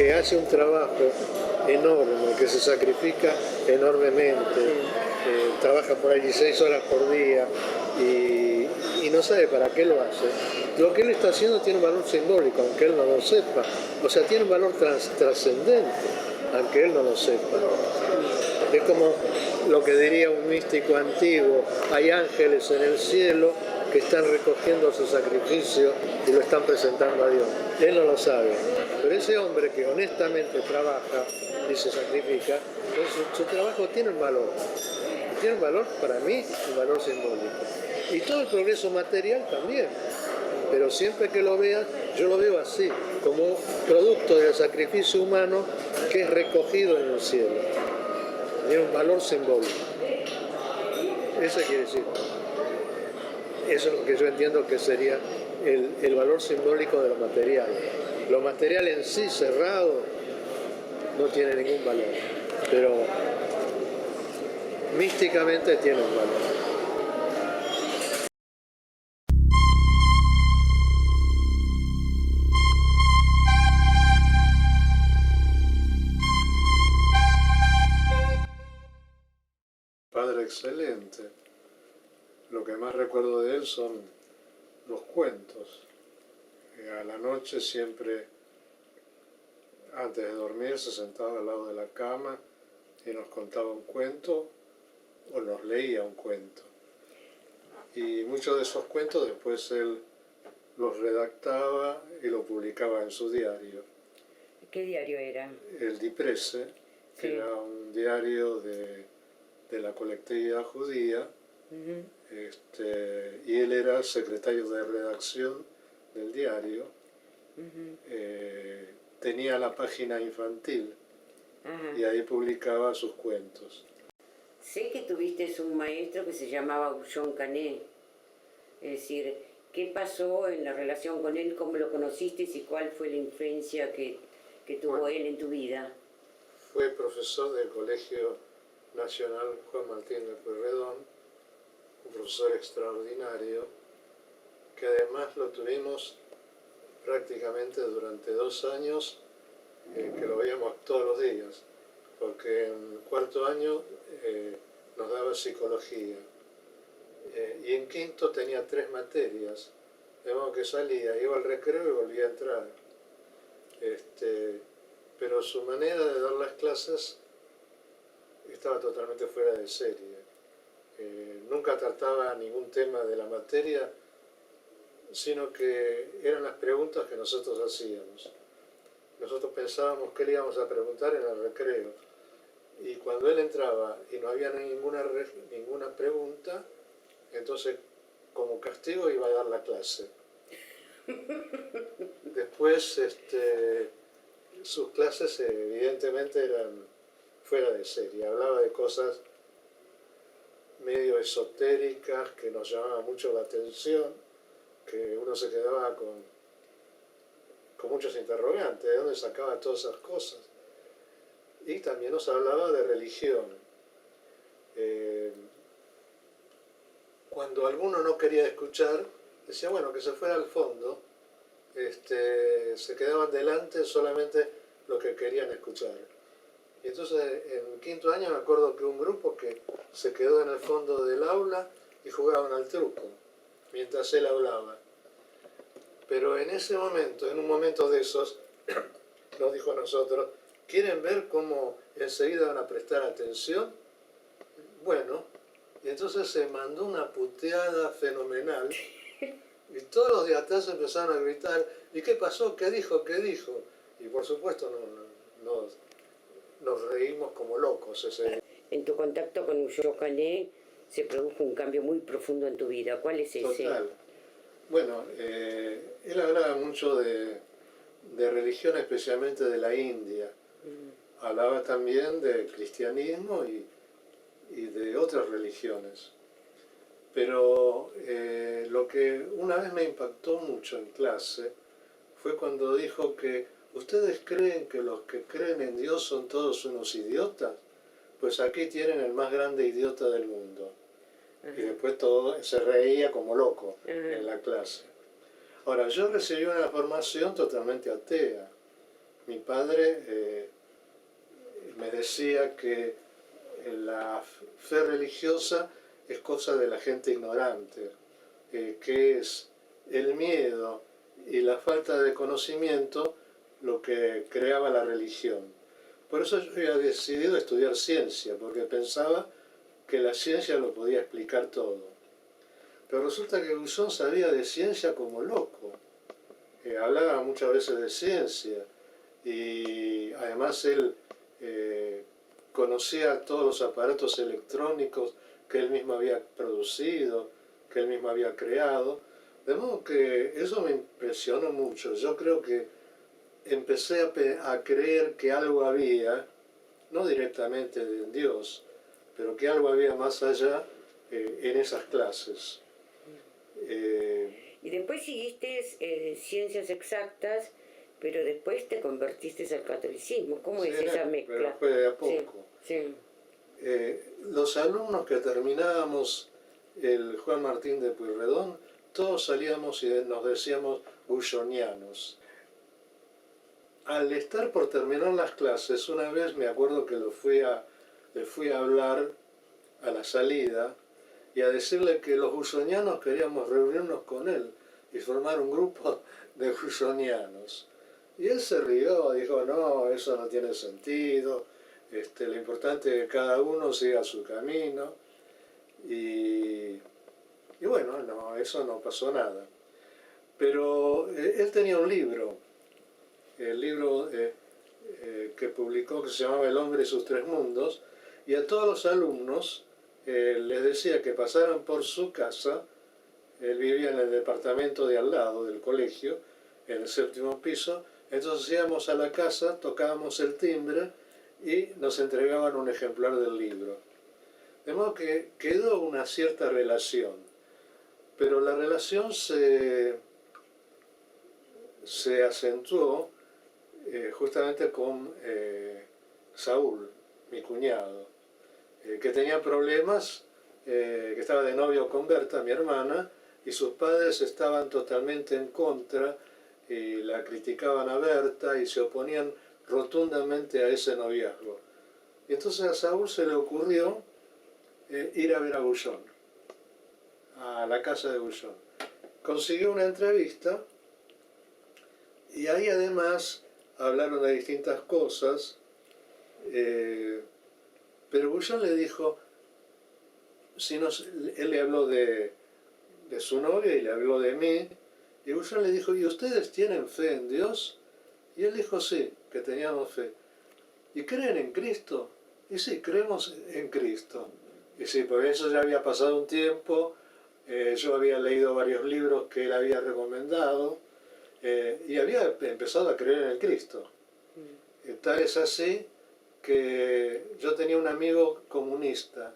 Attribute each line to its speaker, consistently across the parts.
Speaker 1: que hace un trabajo enorme, que se sacrifica enormemente, trabaja por ahí 16 horas por día y no sabe para qué lo hace. Lo que él está haciendo tiene un valor simbólico, aunque él no lo sepa. O sea, tiene un valor trascendente, aunque él no lo sepa. Es como lo que diría un místico antiguo: hay ángeles en el cielo que están recogiendo su sacrificio y lo están presentando a Dios. Él no lo sabe. Pero ese hombre que honestamente trabaja y se sacrifica, su trabajo tiene un valor. Y tiene un valor, para mí, un valor simbólico. Y todo el progreso material también. Pero siempre que lo vea, yo lo veo así, como producto del sacrificio humano que es recogido en el cielo. Tiene un valor simbólico. Eso quiere decir. Eso es lo que yo entiendo que sería el valor simbólico de lo material. Lo material en sí, cerrado, no tiene ningún valor, pero místicamente tiene un valor. Padre excelente. Lo que más recuerdo de él son los cuentos. A la noche siempre, antes de dormir, se sentaba al lado de la cama y nos contaba un cuento o nos leía un cuento. Y muchos de esos cuentos después él los redactaba y lo publicaba en su diario.
Speaker 2: ¿Qué diario era?
Speaker 1: El Diprese, que era un diario de la colectividad judía. Y él era secretario de redacción del diario. Tenía la página infantil y ahí publicaba sus cuentos.
Speaker 2: Sé que tuviste un maestro que se llamaba John Canet. Es decir, ¿qué pasó en la relación con él? ¿Cómo lo conociste y cuál fue la influencia que tuvo él en tu vida?
Speaker 1: Fue profesor del Colegio Nacional Juan Martín de Pueyrredón, un profesor extraordinario, que además lo tuvimos prácticamente durante 2 años, que lo veíamos todos los días, porque en 4º año nos daba psicología, y en 5º tenía 3 materias, de modo que salía, iba al recreo y volvía a entrar. Pero su manera de dar las clases estaba totalmente fuera de serie. Nunca trataba ningún tema de la materia, sino que eran las preguntas que nosotros hacíamos. Nosotros pensábamos qué le íbamos a preguntar en el recreo, y cuando él entraba y no había ninguna pregunta, entonces como castigo iba a dar la clase. Después sus clases evidentemente eran fuera de serie, hablaba de cosas medio esotéricas que nos llamaban mucho la atención, que uno se quedaba con muchos interrogantes, ¿de dónde sacaba todas esas cosas? Y también nos hablaba de religión. Cuando alguno no quería escuchar, decía, bueno, que se fuera al fondo, se quedaban delante solamente los que querían escuchar. Y entonces en 5º año me acuerdo que un grupo que se quedó en el fondo del aula y jugaban al truco, mientras él hablaba. Pero en ese momento, en un momento de esos, nos dijo a nosotros, ¿quieren ver cómo enseguida van a prestar atención? Bueno, y entonces se mandó una puteada fenomenal, y todos los de atrás empezaron a gritar, ¿y qué pasó? ¿Qué dijo? ¿Qué dijo? Y por supuesto nos reímos como locos ese día.
Speaker 2: En tu contacto con John Canet se produjo un cambio muy profundo en tu vida. ¿Cuál es ese?
Speaker 1: Total. Bueno, él hablaba mucho de religión, especialmente de la India. Hablaba también del cristianismo y de otras religiones. Pero lo que una vez me impactó mucho en clase fue cuando dijo que ¿ustedes creen que los que creen en Dios son todos unos idiotas? Pues aquí tienen el más grande idiota del mundo. Y después todo se reía como loco en la clase. Ahora, yo recibí una formación totalmente atea. Mi padre me decía que la fe religiosa es cosa de la gente ignorante, que es el miedo y la falta de conocimiento lo que creaba la religión. Por eso yo había decidido estudiar ciencia, porque pensaba que la ciencia lo podía explicar todo. Pero resulta que Bullón sabía de ciencia como loco. Hablaba muchas veces de ciencia y además él conocía todos los aparatos electrónicos que él mismo había producido, que él mismo había creado. De modo que eso me impresionó mucho. Yo creo que empecé a creer que algo había, no directamente de Dios, pero que algo había más allá en esas clases.
Speaker 2: Y después seguiste ciencias exactas, pero después te convertiste al catolicismo. ¿Cómo es esa mezcla?
Speaker 1: Pero fue de a poco.
Speaker 2: Sí.
Speaker 1: Los alumnos que terminábamos el Juan Martín de Pueyrredón, todos salíamos y nos decíamos bullonianos. Al estar por terminar las clases, una vez me acuerdo que le fui a hablar a la salida y a decirle que los bullonianos queríamos reunirnos con él y formar un grupo de bullonianos. Y él se rió, dijo, no, eso no tiene sentido, lo importante es que cada uno siga su camino. Y bueno, no, eso no pasó nada. Pero él tenía un libro, el libro que publicó, que se llamaba El hombre y sus tres mundos, y a todos los alumnos les decía que pasaran por su casa. Él vivía en el departamento de al lado del colegio, en el 7º piso. Entonces íbamos a la casa, tocábamos el timbre y nos entregaban un ejemplar del libro. De modo que quedó una cierta relación, pero la relación se acentuó justamente con Saúl, mi cuñado, que tenía problemas, que estaba de novio con Berta, mi hermana, y sus padres estaban totalmente en contra y la criticaban a Berta y se oponían rotundamente a ese noviazgo. Y entonces a Saúl se le ocurrió ir a ver a Bullón, a la casa de Bullón. Consiguió una entrevista y ahí además hablaron de distintas cosas, pero Bullón le dijo, él le habló de su novia y le habló de mí, y Bullón le dijo, ¿y ustedes tienen fe en Dios? Y él dijo, sí, que teníamos fe. ¿Y creen en Cristo? Y sí, creemos en Cristo. Y sí, por eso ya había pasado un tiempo, yo había leído varios libros que él había recomendado, y había empezado a creer en el Cristo. Tal es así que yo tenía un amigo comunista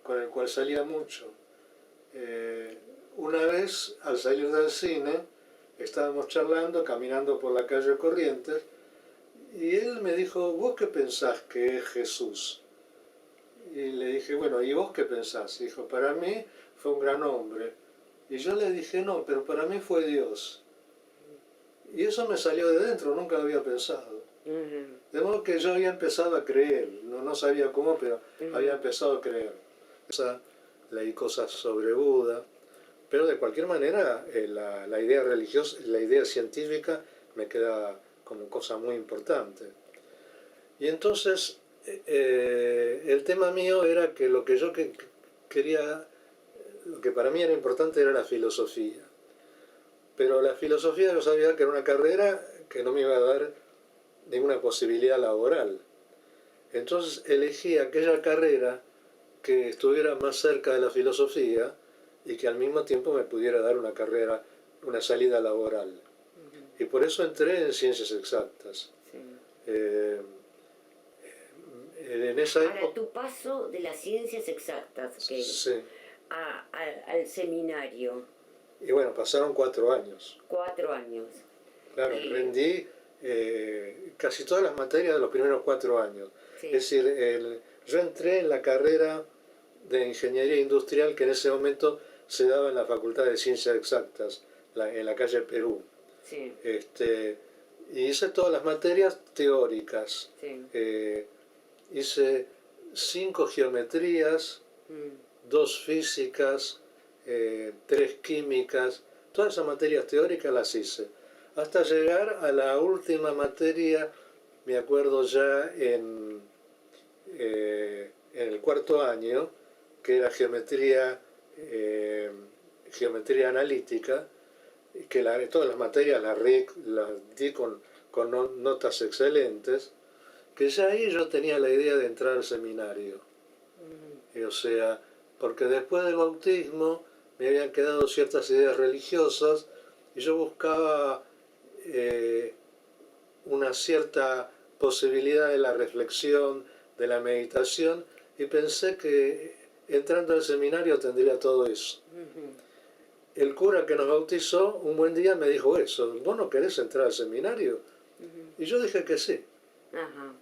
Speaker 1: con el cual salía mucho. Una vez, al salir del cine, estábamos charlando, caminando por la calle Corrientes, y él me dijo, ¿vos qué pensás que es Jesús? Y le dije, bueno, ¿y vos qué pensás? Y dijo, para mí fue un gran hombre. Y yo le dije, no, pero para mí fue Dios. Y eso me salió de dentro, nunca lo había pensado. De modo que yo había empezado a creer, no sabía cómo, pero había empezado a creer. Leí cosas sobre Buda, pero de cualquier manera la idea religiosa, la idea científica me queda como cosa muy importante. Y entonces el tema mío era que lo que yo quería, lo que para mí era importante era la filosofía. Pero la filosofía yo sabía que era una carrera que no me iba a dar ninguna posibilidad laboral. Entonces elegí aquella carrera que estuviera más cerca de la filosofía y que al mismo tiempo me pudiera dar una carrera, una salida laboral. Y por eso entré en ciencias exactas.
Speaker 2: Sí.
Speaker 1: En esa época,
Speaker 2: ahora, tu paso de las ciencias exactas
Speaker 1: sí.
Speaker 2: al seminario.
Speaker 1: Y bueno, pasaron 4 años.
Speaker 2: 4 años.
Speaker 1: Claro, rendí casi todas las materias de los primeros 4 años. Sí. Es decir, yo entré en la carrera de Ingeniería Industrial que en ese momento se daba en la Facultad de Ciencias Exactas, en la calle Perú.
Speaker 2: Sí.
Speaker 1: Y hice todas las materias teóricas.
Speaker 2: Sí.
Speaker 1: Hice 5 geometrías, 2 físicas, 3 químicas, todas esas materias teóricas las hice. Hasta llegar a la última materia, me acuerdo ya en el 4.º año, que era geometría analítica, que todas las materias las di con notas excelentes, que ya ahí yo tenía la idea de entrar al seminario. O sea, porque después del bautismo me habían quedado ciertas ideas religiosas y yo buscaba una cierta posibilidad de la reflexión, de la meditación, y pensé que entrando al seminario tendría todo eso. El cura que nos bautizó un buen día me dijo eso: ¿vos no querés entrar al seminario? Y yo dije que sí.
Speaker 2: Ajá.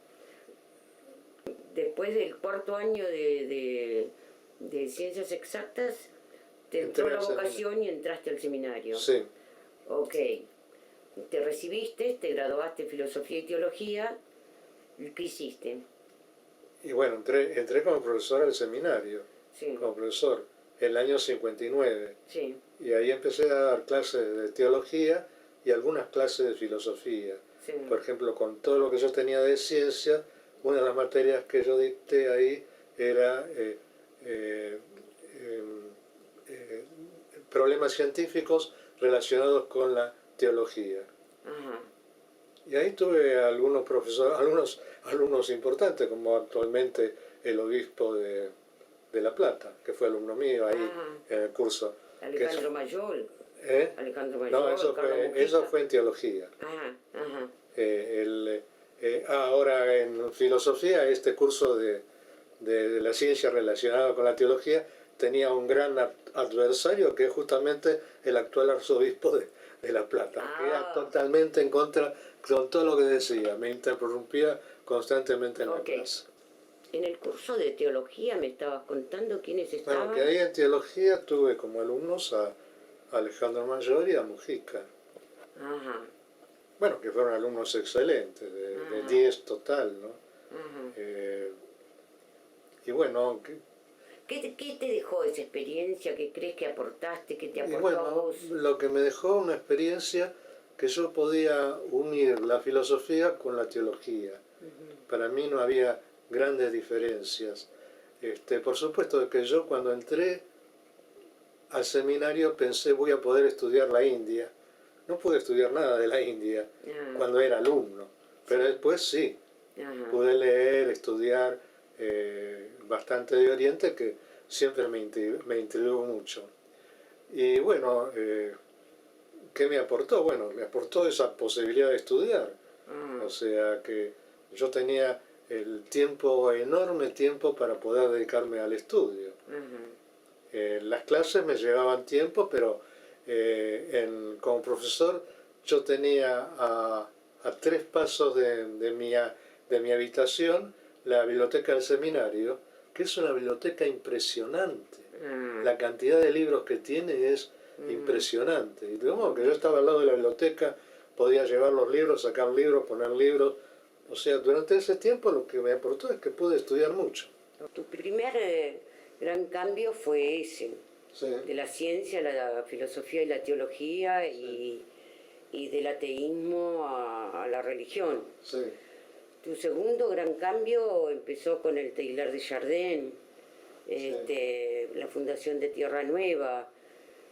Speaker 2: Después del 4.º año de ciencias exactas, te entró la vocación y entraste al seminario.
Speaker 1: Sí.
Speaker 2: Ok. Te recibiste, te graduaste en filosofía y teología. ¿Qué hiciste?
Speaker 1: Y bueno, entré como profesor al seminario.
Speaker 2: Sí.
Speaker 1: Como profesor, en el año 59.
Speaker 2: Sí.
Speaker 1: Y ahí empecé a dar clases de teología y algunas clases de filosofía.
Speaker 2: Sí.
Speaker 1: Por ejemplo, con todo lo que yo tenía de ciencia, una de las materias que yo dicté ahí era problemas científicos relacionados con la teología.
Speaker 2: Ajá.
Speaker 1: Y ahí tuve algunos profesores, alumnos importantes, como actualmente el obispo de La Plata, que fue alumno mío ahí en el curso.
Speaker 2: Alejandro Mayol. Alejandro Mayol.
Speaker 1: No, eso fue en teología.
Speaker 2: Ajá, ajá.
Speaker 1: Ahora en filosofía, este curso de la ciencia relacionada con la teología tenía un gran adversario, que es justamente el actual arzobispo de La Plata, que era totalmente en contra con todo lo que decía, me interrumpía constantemente en la clase.
Speaker 2: En el curso de teología me estabas contando quiénes estaban.
Speaker 1: Bueno, que ahí en teología tuve como alumnos a Alejandro Mayol y a Mujica.
Speaker 2: Ajá.
Speaker 1: Bueno, que fueron alumnos excelentes, de 10 total, ¿no?
Speaker 2: Ajá.
Speaker 1: Y bueno...
Speaker 2: ¿Qué te dejó esa experiencia? ¿Qué crees que aportaste? ¿Qué te aportó
Speaker 1: bueno,
Speaker 2: a vos?
Speaker 1: Lo que me dejó una experiencia que yo podía unir la filosofía con la teología. Para mí no había grandes diferencias. Por supuesto que yo cuando entré al seminario pensé voy a poder estudiar la India. No pude estudiar nada de la India cuando era alumno, pero después sí. Pude leer, estudiar bastante de Oriente, que siempre me intrigó mucho. Y bueno, ¿qué me aportó? Bueno, me aportó esa posibilidad de estudiar. O sea que yo tenía enorme tiempo para poder dedicarme al estudio. Las clases me llevaban tiempo, pero como profesor yo tenía a 3 pasos de mi habitación la biblioteca del seminario, que es una biblioteca impresionante. La cantidad de libros que tiene es impresionante. Y digamos que yo estaba al lado de la biblioteca, podía llevar los libros, sacar libros, poner libros. O sea, durante ese tiempo lo que me aportó es que pude estudiar mucho.
Speaker 2: Tu primer gran cambio fue ese,
Speaker 1: Sí.
Speaker 2: De la ciencia, la filosofía y la teología, y del ateísmo a la religión.
Speaker 1: Sí.
Speaker 2: Tu segundo gran cambio empezó con el Taller de Chardin, la fundación de Tierra Nueva,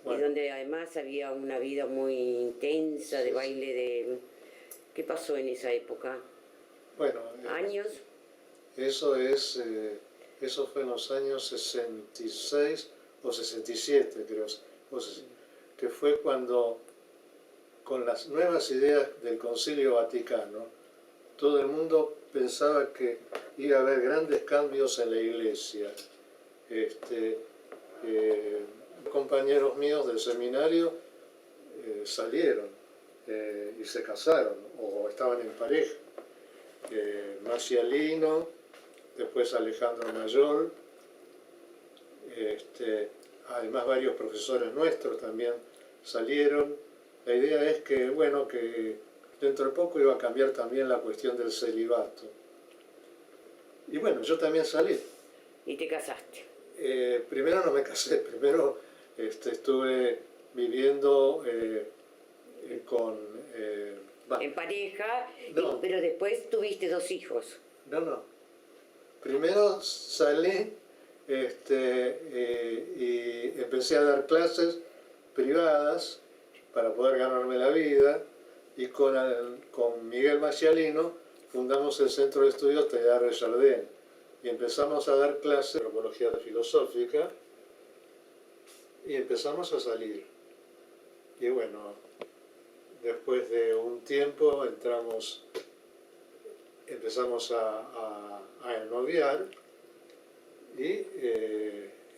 Speaker 2: y donde además había una vida muy intensa de baile. ¿Qué pasó en esa época?
Speaker 1: Bueno,
Speaker 2: ¿Años?
Speaker 1: Eso fue en los años 66 o 67, creo, que fue cuando, con las nuevas ideas del Concilio Vaticano, todo el mundo pensaba que iba a haber grandes cambios en la Iglesia. Compañeros míos del seminario salieron y se casaron o estaban en pareja. Marcialino, después Alejandro Mayol, además varios profesores nuestros también salieron. La idea es que, bueno, que dentro de poco iba a cambiar también la cuestión del celibato. Y bueno, yo también salí.
Speaker 2: Y te casaste.
Speaker 1: Primero no me casé, primero estuve viviendo con...
Speaker 2: En pareja,
Speaker 1: no.
Speaker 2: pero después tuviste 2 hijos.
Speaker 1: No. Primero salí y empecé a dar clases privadas para poder ganarme la vida, y con Miguel Macialino fundamos el Centro de Estudios Teilhard de Chardin y empezamos a dar clases de antropología filosófica y empezamos a salir. Y bueno, después de un tiempo empezamos a noviar y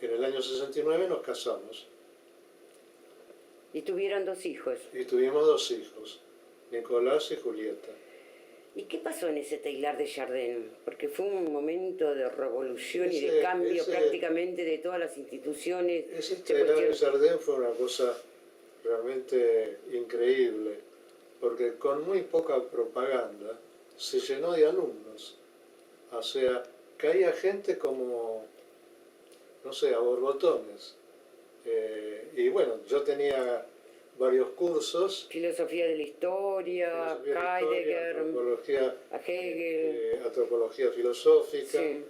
Speaker 1: en el año 69 nos casamos.
Speaker 2: Y tuvieron 2 hijos.
Speaker 1: Y tuvimos 2 hijos, Nicolás y Julieta.
Speaker 2: ¿Y qué pasó en ese Teilhard de Chardin? Porque fue un momento de revolución y de cambio prácticamente de todas las instituciones.
Speaker 1: Ese Teilhard de Chardin fue una cosa realmente increíble, porque con muy poca propaganda se llenó de alumnos. O sea, caía gente como, no sé, a borbotones. Y bueno, yo tenía varios cursos.
Speaker 2: Filosofía de la historia, Heidegger,
Speaker 1: antropología,
Speaker 2: Hegel.
Speaker 1: Antropología filosófica.
Speaker 2: Sí.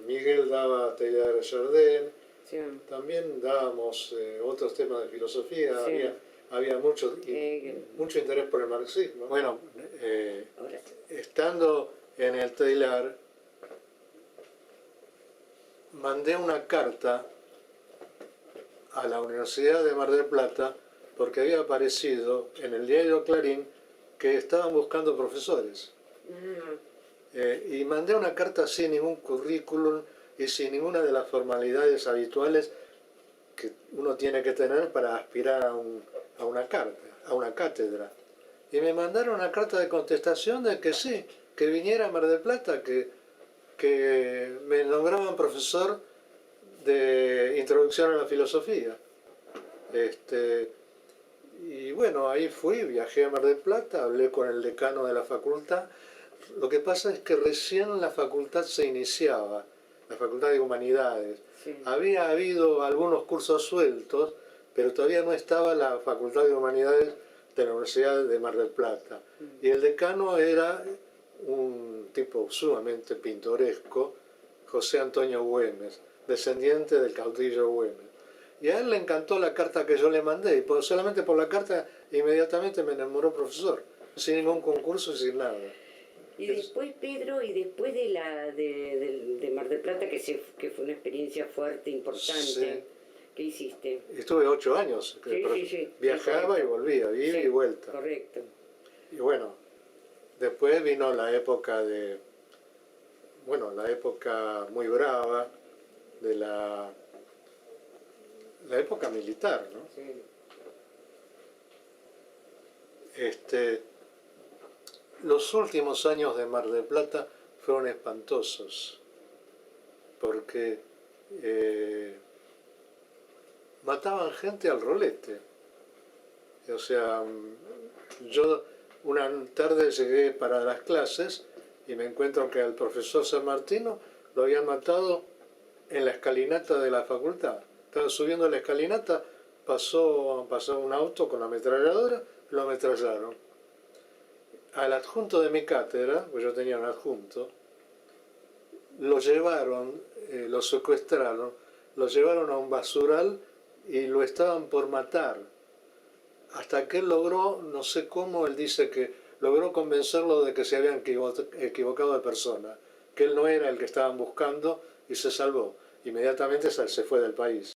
Speaker 1: Miguel daba Teilhard de Chardin.
Speaker 2: Sí.
Speaker 1: También dábamos otros temas de filosofía.
Speaker 2: Sí.
Speaker 1: Había mucho interés por el marxismo. Bueno, estando en el Teilhard, mandé una carta a la Universidad de Mar del Plata porque había aparecido en el diario Clarín que estaban buscando profesores. Y mandé una carta sin ningún currículum y sin ninguna de las formalidades habituales que uno tiene que tener para aspirar a una cátedra. Y me mandaron una carta de contestación de que sí, que viniera a Mar del Plata, que me nombraban profesor de introducción a la filosofía. Y bueno, ahí fui, viajé a Mar del Plata, hablé con el decano de la facultad. Lo que pasa es que recién la facultad se iniciaba, la Facultad de Humanidades.
Speaker 2: Sí.
Speaker 1: Había habido algunos cursos sueltos, pero todavía no estaba la Facultad de Humanidades de la Universidad de Mar del Plata. Y el decano era un tipo sumamente pintoresco, José Antonio Güemes, descendiente del caudillo Güemes. Y a él le encantó la carta que yo le mandé, y solamente por la carta inmediatamente me enamoró profesor, sin ningún concurso, sin nada.
Speaker 2: Y después, Pedro, y después de Mar del Plata, que fue una experiencia fuerte, importante, sí. ¿Qué hiciste?
Speaker 1: Estuve 8 años,
Speaker 2: sí.
Speaker 1: Viajaba y volvía, ida y vuelta.
Speaker 2: Correcto.
Speaker 1: Y bueno, después vino la época la época muy brava de la época militar, ¿no?
Speaker 2: Sí.
Speaker 1: Los últimos años de Mar del Plata fueron espantosos, porque mataban gente al rolete. O sea, yo una tarde llegué para las clases y me encuentro que al profesor San Martino lo habían matado en la escalinata de la facultad. Estaba subiendo la escalinata, pasó un auto con la ametralladora, lo ametrallaron. Al adjunto de mi cátedra, pues yo tenía un adjunto, lo llevaron, lo secuestraron, lo llevaron a un basural y lo estaban por matar. Hasta que él logró, no sé cómo, él dice que logró convencerlo de que se habían equivocado de persona, que él no era el que estaban buscando y se salvó. Inmediatamente se fue del país.